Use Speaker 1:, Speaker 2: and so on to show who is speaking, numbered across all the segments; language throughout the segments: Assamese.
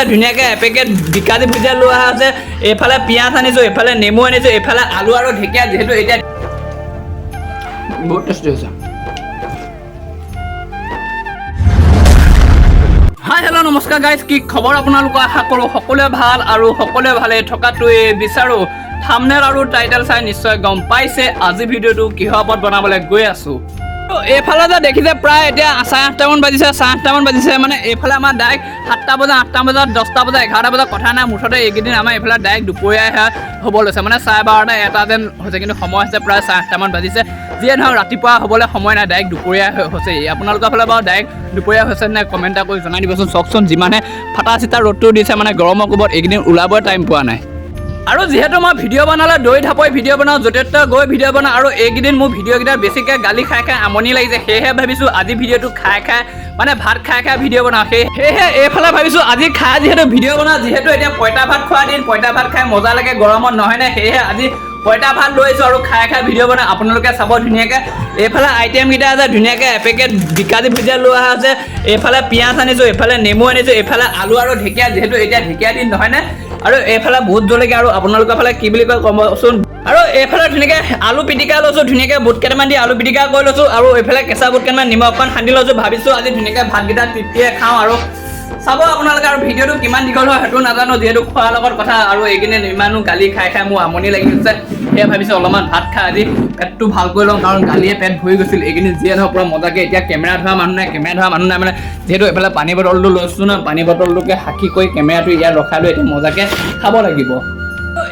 Speaker 1: আছে ধুনীয়াকৈ এপেকেট বিকাজি ভুজিয়া লোৱা আছে এইফালে পিঁয়াজ আনিছোঁ এইফালে নেমু আনিছোঁ এইফালে আলু আৰু ঢেকীয়া যিহেতু এতিয়া বহুত টেষ্টি হৈছে হাই হেল্ল' নমস্কাৰ গাইজ কি খবৰ আপোনালোকৰ আশা কৰোঁ সকলোৱে ভাল আৰু সকলোৱে ভালে থকাটোৱে বিচাৰোঁ থাম্বনেইল আৰু টাইটেল চাই নিশ্চয় গম পাইছে আজি ভিডিঅ'টো কিহৰ ওপৰত বনাবলৈ গৈ আছোঁ এইফালে যে দেখিছে প্ৰায় এতিয়া 8:30মান বাজিছে 8:30মান বাজিছে মানে এইফালে আমাৰ ডাইৰেক্ট 7টা বজা 8টা বজাত 10টা বজা 11টা বজাত কথা নাই মুঠতে এইকেইদিন আমাৰ এইফালে ডাইৰেক্ট দুপৰীয়াহে হ'ব লৈছে মানে 12:30 এটা যেন হৈছে কিন্তু সময় হৈছে প্ৰায় 8:30মান বাজিছে যিয়ে ধৰক ৰাতিপুৱা হ'বলৈ সময় নাই ডাইৰেক্ট দুপৰীয়া হৈছে আপোনালোকৰ ফালে বাৰু ডাইৰেক্ট দুপৰীয়া হৈছে নে কমেণ্ট এটা কৰি জনাই দিবচোন চাওকচোন যিমানে ফাটা চিটা ৰ'দটো দিছে মানে গৰমৰ কোবত এইকেইদিন ওলাবই টাইম পোৱা নাই আৰু যেহেতু মই ভিডিঅ' বনালে দৈ ঢাপৈ ভিডিঅ' বনাওঁ য'তে ত'তে গৈ ভিডিঅ' বনাওঁ আৰু এইকেইদিন মোৰ ভিডিঅ'কেইটাত বেছিকৈ গালি খাই আমনি লাগিছে সেয়েহে ভাবিছোঁ আজি ভিডিঅ'টো খাই মানে ভাত খাই ভিডিঅ' বনাওঁ সেয়েহে এইফালে ভাবিছোঁ আজি খাই যিহেতু ভিডিঅ' বনাওঁ যিহেতু এতিয়া পঁইতা ভাত খোৱা দিন পঁইতা ভাত খাই মজা লাগে গৰমত নহয়নে সেয়েহে আজি পঁইতা ভাত লৈ আহিছোঁ আৰু খাই ভিডিঅ' বনাওঁ আপোনালোকে চাব ধুনীয়াকৈ এইফালে আইটেমকেইটা আছে ধুনীয়াকৈ এপেকেট বিকাজি ভুজিয়া লোৱা আছে এইফালে পিঁয়াজ আনিছোঁ এইফালে নেমু আনিছোঁ এইফালে আলু আৰু ঢেকীয়া যিহেতু এতিয়া ঢেকীয়া দিন নহয়নে আৰু এইফালে বহুত জলকীয়া আৰু আপোনালোকৰ ফালে কি বুলি কয় ক'বচোন আৰু এইফালে ধুনীয়াকৈ আলু পিটিকা লৈছোঁ ধুনীয়াকৈ বুট কেইটামান দি আলু পিটিকা কৰি লৈছোঁ আৰু এইফালে কেঁচা বুট কেইটামান নিমখ অকণ সানি লৈছোঁ ভাবিছোঁ আজি ধুনীয়াকৈ ভাতকেইটা তৃপ্তিয়ে খাওঁ আৰু চাব আপোনালোকে আৰু ভিডিঅ'টো কিমান দীঘল হয় সেইটো নাজানো যিহেতু খোৱাৰ লগত কথা আৰু এইকেইদিন ইমানো গালি খাই মোৰ আমনি লাগি গৈছে সেয়ে ভাবিছোঁ অলপমান ভাত খাই আজি পেটটো ভাল কৰি লওঁ কাৰণ গালিয়ে পেট ভৰি গৈছিল এইকেইদিন যিয়ে নহওক পুৰা মজাকৈ এতিয়া কেমেৰা ধৰা মানুহ নাই মানে যিহেতু এইফালে পানী বটলটো লৈছোঁ ন পানী বটলটোকে সাক্ষী কৰি কেমেৰাটো ইয়াত ৰখাই লৈ এতিয়া মজাকৈ খাব লাগিব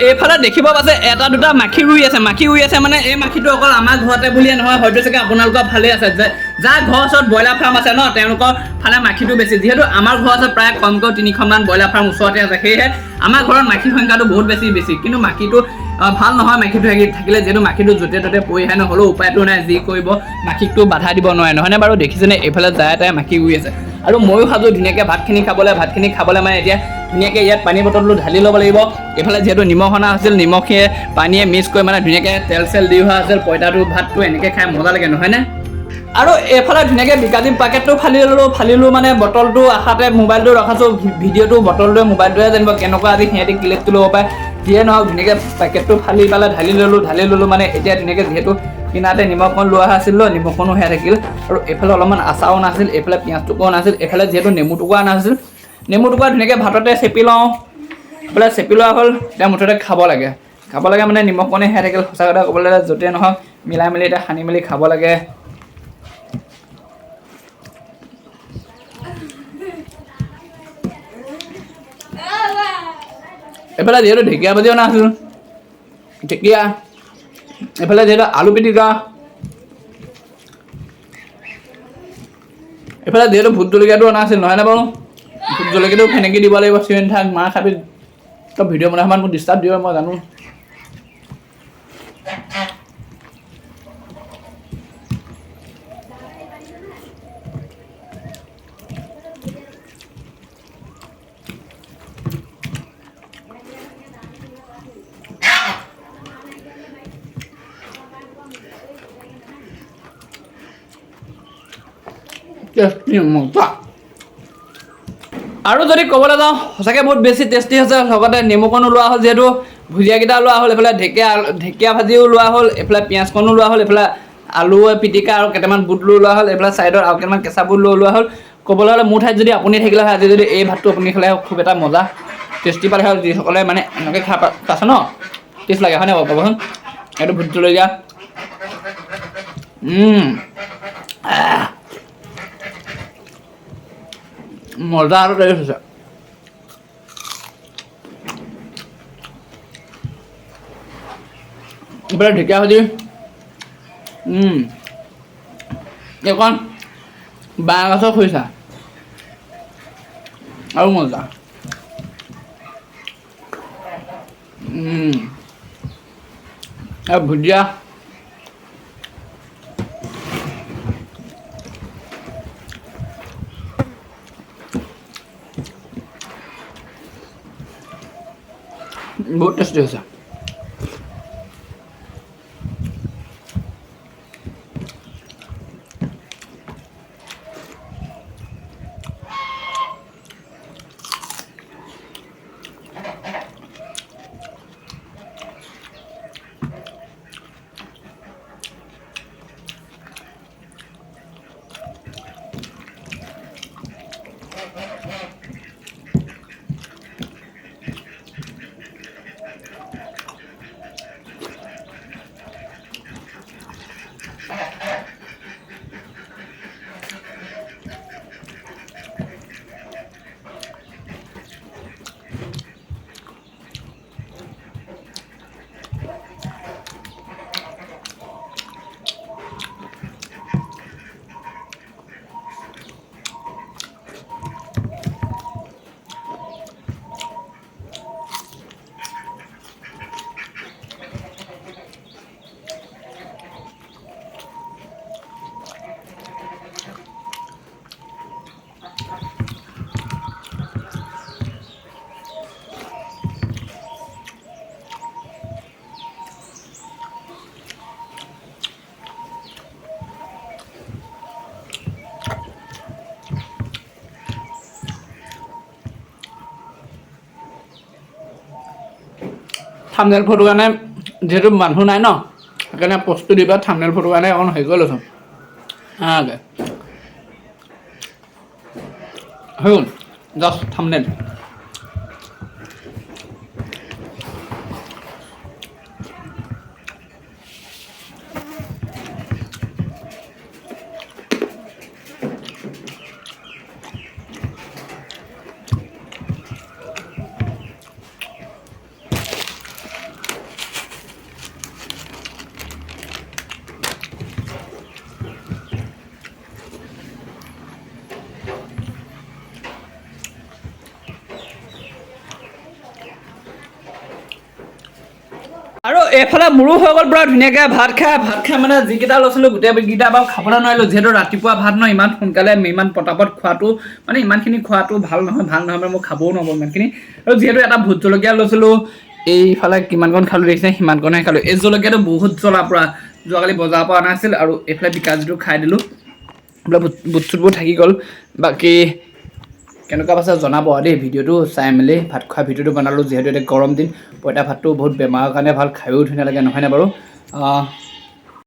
Speaker 1: এইফালে দেখিব পাইছে এটা দুটা মাখি ৰুই আছে মানে এই মাখিটো অকল আমাৰ ঘৰতে বুলিয়ে নহয় হয়তো চাগে আপোনালোকৰ ভালেই আছে যে যাৰ ঘৰৰ ওচৰত ব্ৰইলাৰ ফাৰ্ম আছে ন তেওঁলোকৰ ফালে মাখিটো বেছি যিহেতু আমাৰ ঘৰ আছে প্ৰায় কমকৈ 300মান ব্ৰইলাৰ ফাৰ্ম ওচৰতে আছে সেয়েহে আমাৰ ঘৰত মাখিৰ সংখ্যাটো বহুত বেছি কিন্তু মাখিটো ভাল নহয় মাখিটো থাকিলে যিহেতু মাখিটো য'তে ত'তে পৰি আহে নহ'লেও উপায়টো নাই যি কৰিব মাখিটো বাধা দিব নোৱাৰে নহয়নে বাৰু দেখিছেনে এইফালে যায় তাই মাখি ৰুই আছে আৰু ময়ো ভাবোঁ ধুনীয়াকৈ ভাতখিনি খাবলৈ মানে এতিয়া ধুনীয়াকৈ ইয়াত পানী বটলটো ঢালি ল'ব লাগিব এইফালে যিহেতু নিমখ অনা আছিল নিমখে পানীয়ে মিক্স কৰি মানে ধুনীয়াকৈ তেল চেল দি হোৱা আছিল পঁইতাটো ভাতটো এনেকৈ খাই মজা লাগে নহয়নে আৰু এইফালে ধুনীয়াকৈ বিকাজি পেকেটটো ফালিলোঁ মানে বটলটো আশাতে মোবাইলটো ৰখাছোঁ ভিডিঅ'টো বটলটোৱে মোবাইলটোৱে জানিব কেনেকুৱা আজি সিহঁতি ক্লিপটো ল'ব পাৰে যিয়ে নহওক ধুনীয়াকৈ পেকেটটো ফালি পেলাই ঢালি ল'লোঁ মানে এতিয়া ধুনীয়াকৈ যিহেতু কিনাতে নিমখখন লোৱা আছিল নিমখখনো সেয়া থাকিল আৰু এইফালে অলপমান আচাৰো নাছিল এইফালে পিঁয়াজ টুকুৰাও নাছিল এইফালে যিহেতু নেমু টুকুৰা নাছিল নেমু টুকুৰা ধুনীয়াকৈ ভাততে চেপি লওঁ এইফালে চেপি লোৱা হ'ল এতিয়া মুঠতে খাব লাগে মানে নিমখখনে সেয়া থাকিল সঁচা কথা ক'বলৈ য'তে নহওক মিলাই মেলি এতিয়া সানি মেলি খাব লাগে এইফালে যিহেতু ঢেকীয়া ভাজি অনা আছিল ঢেকীয়া এইফালে যিহেতু আলু পিটিকা এইফালে যিহেতু ভোট জলকীয়াটো অনা আছিল নহয়নে বাৰু ভোট জলকীয়াটো ফেনেকি দিব লাগিব চিঞৰি থাক মাৰ খাবি তই ভিডিঅ' বনাই সময়ত মোক ডিষ্টাৰ্ব দিব মই জানো আৰু যদি ক'বলৈ যাওঁ সঁচাকৈ বহুত বেছি টেষ্টি হৈছে লগতে নেমুকণো লোৱা হ'ল যিহেতু ভুজিয়াকেইটা লোৱা হ'ল এইফালে ঢেকীয়া ভাজিও লোৱা হ'ল এইফালে পিঁয়াজকণো লোৱা হ'ল এইফালে আলু পিটিকা আৰু কেইটামান বুট লোৱা হ'ল এইফালে ছাইডত আৰু কেইটামান কেঁচা বুট লোৱা হ'ল ক'বলৈ হ'লে মোৰ ঠাইত যদি আপুনি থাকিলে হয় আজি যদি এই ভাতটো আপুনি খালে খুব এটা মজা টেষ্টি পালে হয় যিসকলে মানে এনেকৈ খাই পাইছে ন টেষ্ট লাগে হয়নে বাৰু ক'বচোন এইটো ভোট জলকীয়া মজা আৰু টেষ্ট হৈছে এইফালে ঢেকীয়া ভাজি এইকণ বাঁহ গছৰ খৰিচা আৰু মজা আৰু ভুজিয়া बहुत टेस्टी হৈছে থাম্বনেল ফটো কাৰণে যেহেতু মানুহ নাই ন সেইকাৰণে প্ৰস্তুতি বা থাম্বনেল ফটো কাৰণে অকণ হেৰি কৰি লৈছোঁ হৈ গ'ল জাষ্ট থাম্বনেল আৰু এইফালে মোৰো হৈ গ'ল পুৰা ধুনীয়াকৈ ভাত খাই মানে যিকেইটা লৈছিলোঁ গোটেইকেইটা বাৰু খাবলৈ নোৱাৰিলোঁ যিহেতু ৰাতিপুৱা ভাত ন ইমান সোনকালে ইমান পটাপট খোৱাটো মানে ইমানখিনি খোৱাটো ভাল নহয় মানে মই খাবও নোৱাৰোঁ ইমানখিনি আৰু যিহেতু এটা ভোট জলকীয়া লৈছিলোঁ এইফালে কিমানকণ খালোঁ দেখিছে সিমানকণহে খালোঁ এই জলকীয়াটো বহুত জ্বলা পুৰা যোৱাকালি বজাৰৰ পৰা অনা আছিল আৰু এইফালে বিকাশটো খাই দিলোঁ বোলে বুট চুটবোৰ থাকি গ'ল বাকী কেনেকুৱা পাইছে জনাব দেই ভিডিঅ'টো চাই মেলি ভাত খোৱা ভিডিঅ'টো বনালোঁ যিহেতু এতিয়া গৰম দিন পঁইতা ভাতটো বহুত বেমাৰৰ কাৰণে ভাল খায়ো ধুনীয়া লাগে নহয়নে বাৰু